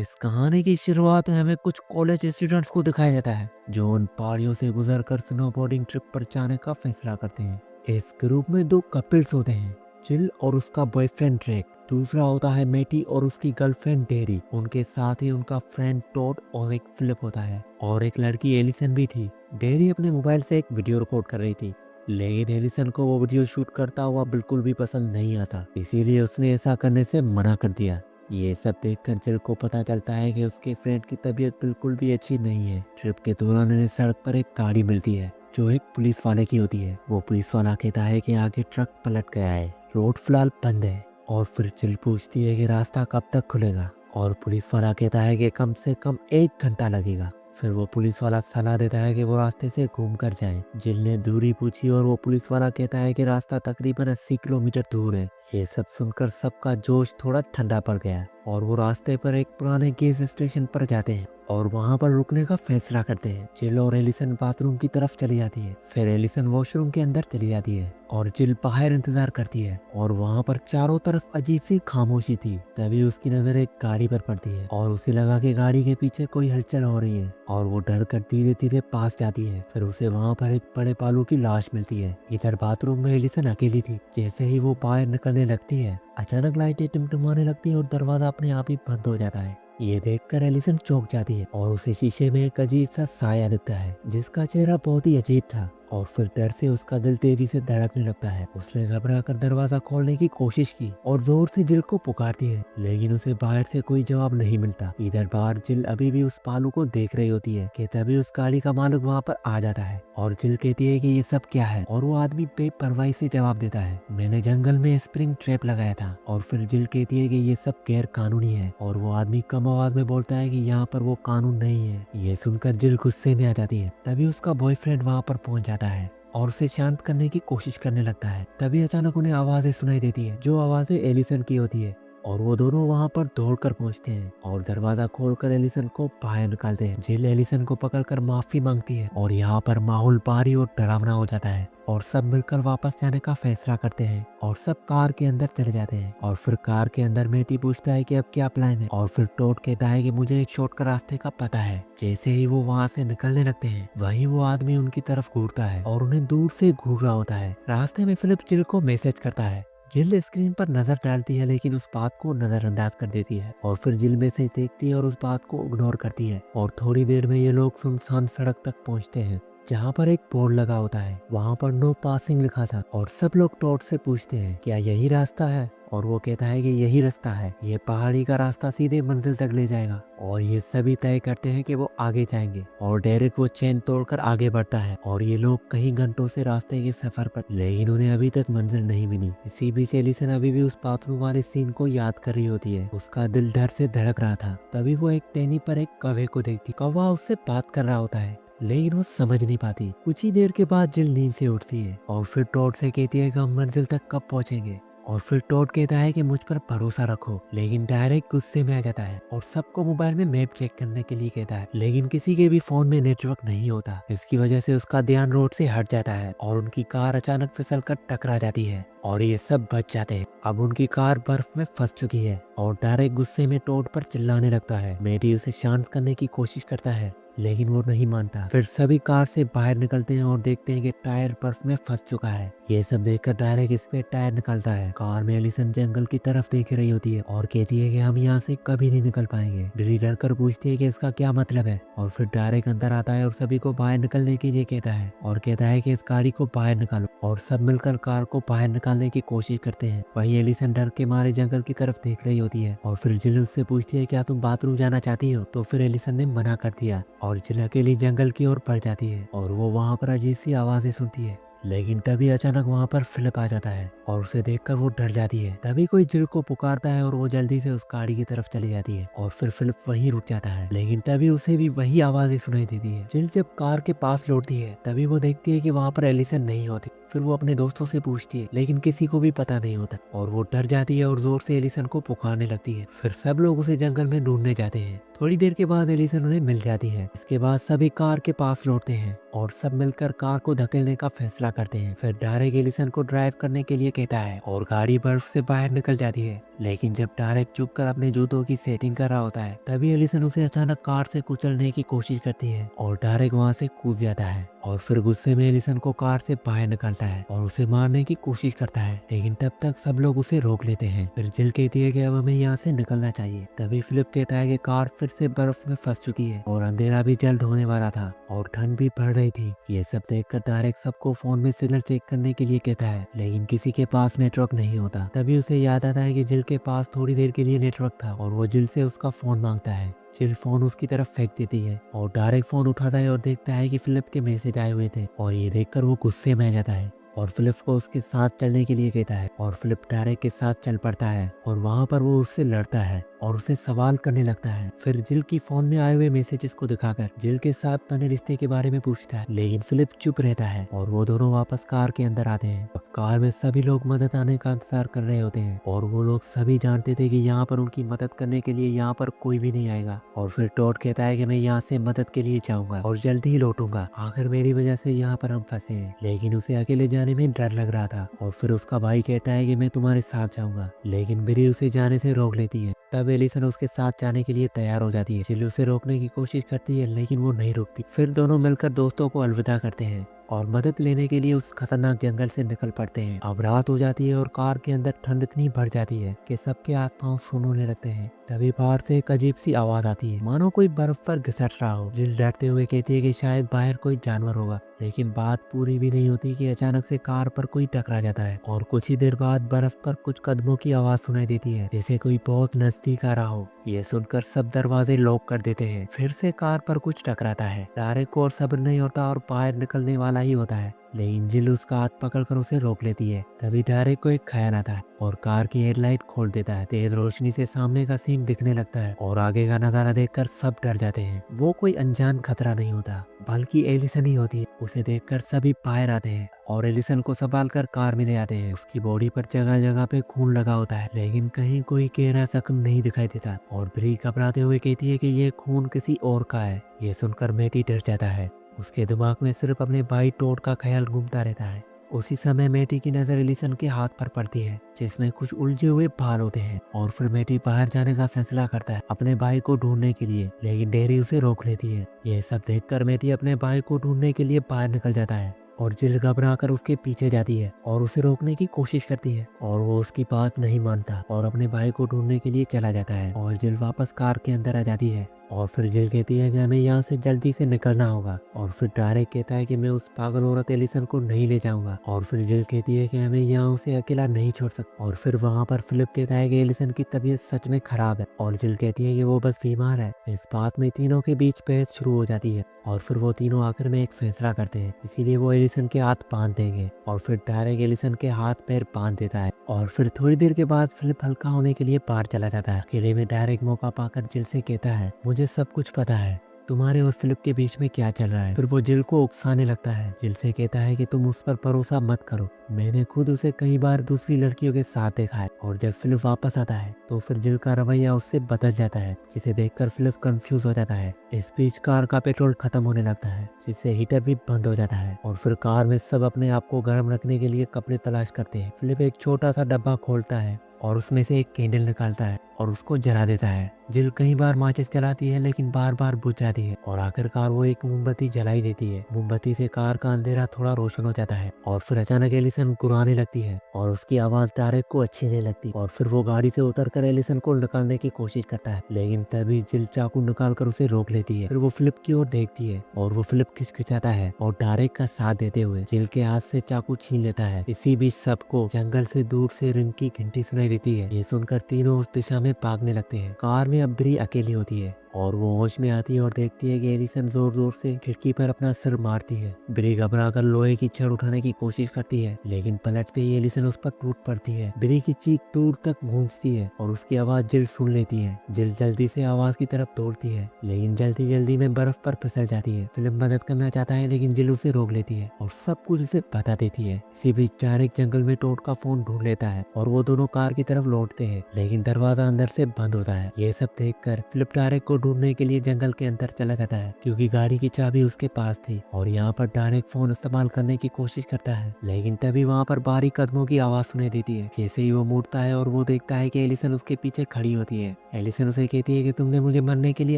इस कहानी की शुरुआत में हमें कुछ कॉलेज स्टूडेंट्स को दिखाया जाता है जो उन पहाड़ियों से गुजरकर स्नोबोर्डिंग ट्रिप पर जाने का फैसला करते हैं। इस ग्रुप में दो कपल्स होते हैं, चिल और उसका बॉयफ्रेंड ड्रेक। दूसरा होता है मेटी और उसकी गर्लफ्रेंड डेरी। उनके साथ ही उनका फ्रेंड टॉड और एक फिलिप होता है, और एक लड़की एलिसन भी थी। डेरी अपने मोबाइल से एक वीडियो रिकॉर्ड कर रही थी, लेकिन एलिसन को वो वीडियो शूट करता हुआ बिल्कुल भी पसंद नहीं आता, इसीलिए उसने ऐसा करने से मना कर दिया। ये सब देखकर जिल को पता चलता है कि उसके फ्रेंड की तबीयत बिल्कुल भी अच्छी नहीं है। ट्रिप के दौरान उन्हें सड़क पर एक गाड़ी मिलती है जो एक पुलिस वाले की होती है। वो पुलिस वाला कहता है कि आगे ट्रक पलट गया है, रोड फिलहाल बंद है। और फिर जिल पूछती है कि रास्ता कब तक खुलेगा, और पुलिस वाला कहता है कि कम से कम 1 घंटा लगेगा। फिर वो पुलिस वाला सलाह देता है कि वो रास्ते से घूम कर जाए। जिल ने दूरी पूछी और वो पुलिस वाला कहता है कि रास्ता तकरीबन 80 किलोमीटर दूर है। ये सब सुनकर सबका जोश थोड़ा ठंडा पड़ गया और वो रास्ते पर एक पुराने गैस स्टेशन पर जाते हैं और वहाँ पर रुकने का फैसला करते हैं। जिल और एलिसन बाथरूम की तरफ चली जाती है, फिर एलिसन वॉशरूम के अंदर चली जाती है और जिल बाहर इंतजार करती है। और वहाँ पर चारों तरफ अजीब सी खामोशी थी। तभी उसकी नजर एक गाड़ी पर पड़ती है और उसे लगा कि गाड़ी के पीछे कोई हलचल हो रही है, और वो डर कर धीरे धीरे पास जाती है। फिर उसे वहाँ पर एक बड़े भालू की लाश मिलती है। इधर बाथरूम में एलिसन अकेली थी। जैसे ही वो बाहर निकलने लगती है, अचानक लाइटें टिमटिमाने लगती है और दरवाजा अपने आप ही बंद हो जाता है। ये देखकर एलिसन चौंक जाती है और उसे शीशे में एक अजीब सा साया दिखता है जिसका चेहरा बहुत ही अजीब था, और फिर डर से उसका दिल तेजी से धड़कने लगता है। उसने घबरा कर दरवाजा खोलने की कोशिश की और जोर से जिल को पुकारती है, लेकिन उसे बाहर से कोई जवाब नहीं मिलता। इधर बाहर जिल अभी भी उस भालू को देख रही होती है कि तभी उस गाड़ी का मालिक वहाँ पर आ जाता है और जिल कहती है कि ये सब क्या है, और वो आदमी बेपरवाही से जवाब देता है, मैंने जंगल में स्प्रिंग ट्रैप लगाया था। और फिर जिल कहती है कि ये सब गैर कानूनी है, और वो आदमी कम आवाज में बोलता है कि यहाँ पर वो कानून नहीं है। ये सुनकर जिल गुस्से में आ जाती है। तभी उसका बॉयफ्रेंड वहाँ पर पहुंच जाता है और उसे शांत करने की कोशिश करने लगता है। तभी अचानक उन्हें आवाजें सुनाई देती है जो आवाजें एलिसन की होती है, और वो दोनों वहां पर दौड़कर पहुंचते हैं और दरवाजा खोलकर एलिसन को बाहर निकालते हैं। जिल एलिसन को पकड़कर माफी मांगती है और यहाँ पर माहौल भारी और डरावना हो जाता है, और सब मिलकर वापस जाने का फैसला करते हैं और सब कार के अंदर चले जाते हैं। और फिर कार के अंदर मेटी पूछता है कि अब क्या प्लान है, और फिर टॉड कहता है कि मुझे एक शॉर्टकट रास्ते का पता है। जैसे ही वो वहाँ से निकलने लगते हैं, वहीं वो आदमी उनकी तरफ घूरता है और उन्हें दूर से घूर रहा होता है। रास्ते में फिलिप जिल को मैसेज करता है। जिल स्क्रीन पर नजर डालती है लेकिन उस बात को नजरअंदाज कर देती है, और फिर जिल मैसेज देखती है और उस बात को इग्नोर करती है। और थोड़ी देर में ये लोग सुनसान सड़क तक पहुंचते हैं जहाँ पर एक बोर्ड लगा होता है। वहाँ पर नो पासिंग लिखा था, और सब लोग टॉड से पूछते हैं क्या यही रास्ता है, और वो कहता है कि यही रास्ता है, ये पहाड़ी का रास्ता सीधे मंजिल तक ले जाएगा। और ये सभी तय करते हैं कि वो आगे जाएंगे, और डेरिक वो चेन तोड़कर आगे बढ़ता है, और ये लोग कई घंटों से रास्ते के सफर पर, लेकिन उन्हें अभी तक मंजिल नहीं मिली। इसी बीच एलिसन अभी भी उस बाथरूम वाले सीन को याद कर रही होती है। उसका दिल डर से धड़क रहा था। तभी वो एक टहनी पर एक कौवे को देखती। कौवा उससे बात कर रहा होता है लेकिन वो समझ नहीं पाती। कुछ ही देर के बाद जिल नींद से उठती है और फिर टॉड से कहती है कि हम मंजिल तक कब पहुंचेंगे। और फिर टॉड कहता है कि मुझ पर भरोसा रखो, लेकिन डायरेक्ट गुस्से में आ जाता है और सबको मोबाइल में मैप चेक करने के लिए कहता है, लेकिन किसी के भी फोन में नेटवर्क नहीं होता। इसकी वजह से उसका ध्यान रोड से हट जाता है और उनकी कार अचानक फिसलकर टकरा जाती है और ये सब बच जाते हैं। अब उनकी कार बर्फ में फंस चुकी है और डायरेक्ट गुस्से में टॉड पर चिल्लाने लगता है। मेडी उसे शांत करने की कोशिश करता है लेकिन वो नहीं मानता। फिर सभी कार से बाहर निकलते हैं और देखते हैं कि टायर बर्फ में फंस चुका है। ये सब देखकर डायरेक्ट इस पे टायर निकलता है। कार में एलिसन जंगल की तरफ देख रही होती है और कहती है कि हम यहाँ से कभी नहीं निकल पाएंगे। डिली डर कर पूछती है कि इसका क्या मतलब है, और फिर डायरेक्ट अंदर आता है और सभी को बाहर निकलने के लिए कहता है और कहता है कि इस गाड़ी को बाहर निकालो, और सब मिलकर कार को बाहर निकालने की कोशिश करते हैं। वहीं एलिसन डर के मारे जंगल की तरफ देख रही होती है और फिर जिल उससे पूछती है क्या तुम बाथरूम जाना चाहती हो, तो फिर एलिसन ने मना कर दिया और जिल अकेली जंगल की ओर बढ़ जाती है और वो वहाँ पर अजीब सी आवाजें सुनती है। लेकिन तभी अचानक वहाँ पर फिलिप आ जाता है और उसे देखकर वो डर जाती है। तभी कोई जिल को पुकारता है और वो जल्दी से उस गाड़ी की तरफ चली जाती है और फिर फिलिप वहीं रुक जाता है, लेकिन तभी उसे भी वही आवाजें सुनाई देती है। जिल जब कार के पास लौटती है तभी वो देखती है कि वहाँ पर एलिसन नहीं होती। फिर वो अपने दोस्तों से पूछती है लेकिन किसी को भी पता नहीं होता, और वो डर जाती है और जोर से एलिसन को पुकारने लगती है। फिर सब लोग उसे जंगल में ढूंढने जाते हैं। थोड़ी देर के बाद एलिसन उन्हें मिल जाती है। इसके बाद सभी कार के पास लौटते हैं और सब मिलकर कार को धकेलने का फैसला करते हैं। फिर डायरेक्ट एलिसन को ड्राइव करने के लिए कहता है और गाड़ी बर्फ से बाहर निकल जाती है, लेकिन जब टारेक चुप कर अपने जूतों की सेटिंग कर रहा होता है तभी एलिसन उसे अचानक कार से कुचलने की कोशिश करती है और टारेक वहाँ से कूद जाता है और फिर गुस्से में एलिसन को कार से बाहर निकालता है और उसे मारने की कोशिश करता है, लेकिन तब तक सब लोग उसे रोक लेते हैं। फिर जिल कहती है कि अब हमें यहाँ से निकलना चाहिए। तभी फिलिप कहता है कि कार फिर से बर्फ में फंस चुकी है और अंधेरा भी जल्द होने वाला था और ठंड भी बढ़ रही थी। ये सब देखकर टारेक सबको फोन में सिग्नल चेक करने के लिए कहता है, लेकिन किसी के पास नेटवर्क नहीं होता। तभी उसे याद आता है कि जिल के पास थोड़ी देर के लिए नेटवर्क था और वो जिल से उसका फोन मांगता है। जिल फोन उसकी तरफ फेंक देती है और टारेक फोन उठाता है और देखता है कि फिलिप के मैसेज आए हुए थे और ये देखकर वो गुस्से में आ जाता है और फिलिप को उसके साथ चलने के लिए कहता है और फिलिप टारेक के साथ चल पड़ता है और वहाँ पर वो उससे लड़ता है और उसे सवाल करने लगता है। फिर जिल की फोन में आए हुए मैसेजेस को दिखाकर जिल के साथ बने रिश्ते के बारे में पूछता है, लेकिन फिलिप चुप रहता है और वो दोनों वापस कार के अंदर आते हैं। अब कार में सभी लोग मदद आने का इंतजार कर रहे होते हैं और वो लोग सभी जानते थे कि यहाँ पर उनकी मदद करने के लिए यहाँ पर कोई भी नहीं आएगा। और फिर टॉड कहता है कि मैं यहाँ से मदद के लिए जाऊंगा और जल्दी ही लौटूंगा, आखिर मेरी वजह से यहाँ पर हम फंसे हैं। लेकिन उसे अकेले जाने में डर लग रहा था और फिर उसका भाई कहता है कि मैं तुम्हारे साथ जाऊंगा, लेकिन बिरी उसे जाने से रोक लेती है। तब एलिसन उसके साथ जाने के लिए तैयार हो जाती है। जिल उसे रोकने की कोशिश करती है लेकिन वो नहीं रुकती। फिर दोनों मिलकर दोस्तों को अलविदा करते हैं और मदद लेने के लिए उस खतरनाक जंगल से निकल पड़ते हैं। अब रात हो जाती है और कार के अंदर ठंड इतनी बढ़ जाती है कि सबके हाथ पांव सुन्न होने लगते हैं। तभी बाहर से एक अजीब सी आवाज आती है, मानो कोई बर्फ पर घिसट रहा हो। जिल डरते हुए कहती है कि शायद बाहर कोई जानवर होगा, लेकिन बात पूरी भी नहीं होती कि अचानक से कार पर कोई टकरा जाता है और कुछ ही देर बाद बर्फ पर कुछ कदमों की आवाज सुनाई देती है, जैसे कोई बहुत नजदीक आ रहा हो। ये सुनकर सब दरवाजे लॉक कर देते हैं। फिर से कार पर कुछ टकराता है। टारेक को और सब्र नहीं होता और बाहर निकलने वाला ही होता है, लेकिन जिल उसका हाथ पकड़कर उसे रोक लेती है। तभी टारेक को एक ख्याल आता है और कार की हेडलाइट खोल देता है। तेज रोशनी से सामने का सीन दिखने लगता है और आगे का नजारा देखकर सब डर जाते हैं। वो कोई अनजान खतरा नहीं होता बल्कि एलिसन ही होती है। उसे देखकर सभी बाहर आते हैं और एलिसन को संभाल कर कार में ले आते हैं। उसकी बॉडी पर जगह जगह पे खून लगा होता है, लेकिन कहीं कोई गहरा जख्म नहीं दिखाई देता। और ब्री घबराते हुए कहती है कि ये खून किसी और का है। ये सुनकर मेटी डर जाता है। उसके दिमाग में सिर्फ अपने भाई टॉड का ख्याल घूमता रहता है। उसी समय मेटी की नजर एलिसन के हाथ पर पड़ती है, जिसमें कुछ उलझे हुए बाल होते हैं। और फिर मेटी बाहर जाने का फैसला करता है अपने भाई को ढूंढने के लिए, लेकिन डेरी उसे रोक लेती है। यह सब देखकर मेटी अपने भाई को ढूंढने के लिए बाहर निकल जाता है और जिल घबरा कर उसके पीछे जाती है और उसे रोकने की कोशिश करती है, और वो उसकी बात नहीं मानता और अपने भाई को ढूंढने के लिए चला जाता है। और जिल वापस कार के अंदर आ जाती है और फिर जिल कहती है कि हमें यहाँ से जल्दी से निकलना होगा। और फिर टारेक कहता है कि मैं उस पागल औरत एलिसन को नहीं ले जाऊंगा। और फिर जिल कहती है कि हमें यहाँ उसे अकेला नहीं छोड़ सकता। और फिर वहाँ पर फिलिप कहता है कि एलिसन की तबीयत सच में खराब है और जिल कहती है कि वो बस बीमार है। इस बात में तीनों के बीच बहस शुरू हो जाती है और फिर वो तीनों आखिर में एक फैसला करते हैं, इसीलिए वो एलिसन के हाथ बांध देंगे। और फिर टारेक एलिसन के हाथ पैर बांध देता है और फिर थोड़ी देर के बाद फिलिप हल्का होने के लिए बाहर चला जाता है। अकेले में टारेक मौका पाकर जिल से कहता है, मुझे सब कुछ पता है, तुम्हारे और फिलिप के बीच में क्या चल रहा है। फिर वो जिल को उकसाने लगता है। जिल से कहता है कि तुम उस पर भरोसा मत करो, मैंने खुद उसे कई बार दूसरी लड़कियों के साथ देखा है। और जब फिलिप वापस आता है तो फिर जिल का रवैया उससे बदल जाता है, जिसे देखकर फिलिप कंफ्यूज हो जाता है। इस बीच कार का पेट्रोल खत्म होने लगता है, जिससे हीटर भी बंद हो जाता है। और फिर कार में सब अपने आप को गर्म रखने के लिए कपड़े तलाश करते हैं। फिलिप एक छोटा सा डब्बा खोलता है और उसमें से एक कैंडल निकालता है और उसको जला देता है। जिल कई बार माचिस जलाती है लेकिन बार बार बुझ जाती है और आखिरकार वो एक मोमबत्ती जलाई देती है। मोमबत्ती से कार का अंधेरा थोड़ा रोशन हो जाता है और फिर अचानक एलिसन गुर्राने लगती है और उसकी आवाज टारेक को अच्छी नहीं लगती। और फिर वो गाड़ी से उतरकर एलिसन को निकालने की कोशिश करता है, लेकिन तभी जिल चाकू निकाल कर उसे रोक लेती है। फिर वो फिलिप की ओर देखती है और वो फिलिप खिचखिचाता है और टारेक का साथ देते हुए जिल के हाथ से चाकू छीन लेता है। इसी बीच सबको जंगल से दूर से रिंग की घंटी सुनाई देती है। ये सुनकर तीनों उस दिशा में भागने लगते हैं। कार में अब ब्री अकेली होती है और वो होश में आती है और देखती है कि एलिसन जोर जोर से खिड़की पर अपना सिर मारती है। ब्री घबराकर लोहे की छड़ उठाने की कोशिश करती है, लेकिन पलटते ही एलिसन उस पर टूट पड़ती है। ब्री की चीख दूर तक गूंजती है और उसकी आवाज जिल सुन लेती है। जिल जल्दी से आवाज की तरफ दौड़ती है, लेकिन जल्दी जल्दी में बर्फ पर फिसल जाती है। फिलिप मदद करना चाहता है लेकिन जिल उसे रोक लेती है और सब कुछ उसे बता देती है। इसी बीच टारेक जंगल में टॉड का फोन ढूंढ लेता है और वो दोनों कार की तरफ लौटते हैं, लेकिन दरवाजा अंदर से बंद होता है। ये सब देखकर फिलिप टारेक को ढूंढने के लिए जंगल के अंदर चला जाता है क्योंकि गाड़ी की चाबी उसके पास थी। और यहाँ पर डायरेक्ट फोन इस्तेमाल करने की कोशिश करता है, लेकिन तभी वहाँ पर भारी कदमों की आवाज सुनाई देती है। जैसे ही वो मुड़ता है और वो देखता है कि एलिसन उसके पीछे खड़ी होती है। एलिसन उसे कहती है कि तुमने मुझे मरने के लिए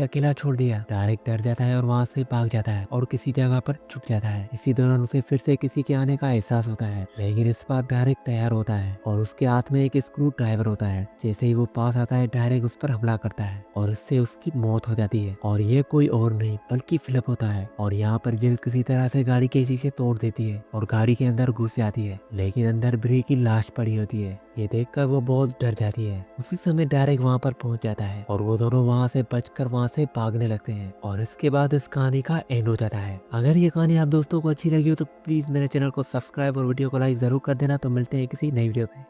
अकेला छोड़ दिया। डायरेक्ट डर जाता है और वहाँ से भाग जाता है और किसी जगह पर छुप जाता है। इसी दौरान उसे फिर से किसी के आने का एहसास होता है, लेकिन इस बार डायरेक्ट तैयार होता है और उसके हाथ में एक स्क्रू ड्राइवर होता है। जैसे ही वो पास आता है डायरेक्ट उस पर हमला करता है और इससे उसकी मौत हो जाती है। और ये कोई और नहीं बल्कि फिलिप होता है। और यहाँ पर जिल किसी तरह से गाड़ी के शीशे तोड़ देती है और गाड़ी के अंदर घुस जाती है, लेकिन अंदर ब्री की लाश पड़ी होती है। ये देखकर वो बहुत डर जाती है। उसी समय डायरेक्ट वहाँ पर पहुंच जाता है और वो दोनों वहाँ से बचकर वहाँ से भागने लगते हैं। और इसके बाद इस कहानी का एंड हो जाता है। अगर ये कहानी आप दोस्तों को अच्छी लगी हो तो प्लीज मेरे चैनल को सब्सक्राइब और वीडियो को लाइक जरूर कर देना। तो मिलते हैं किसी नई वीडियो में।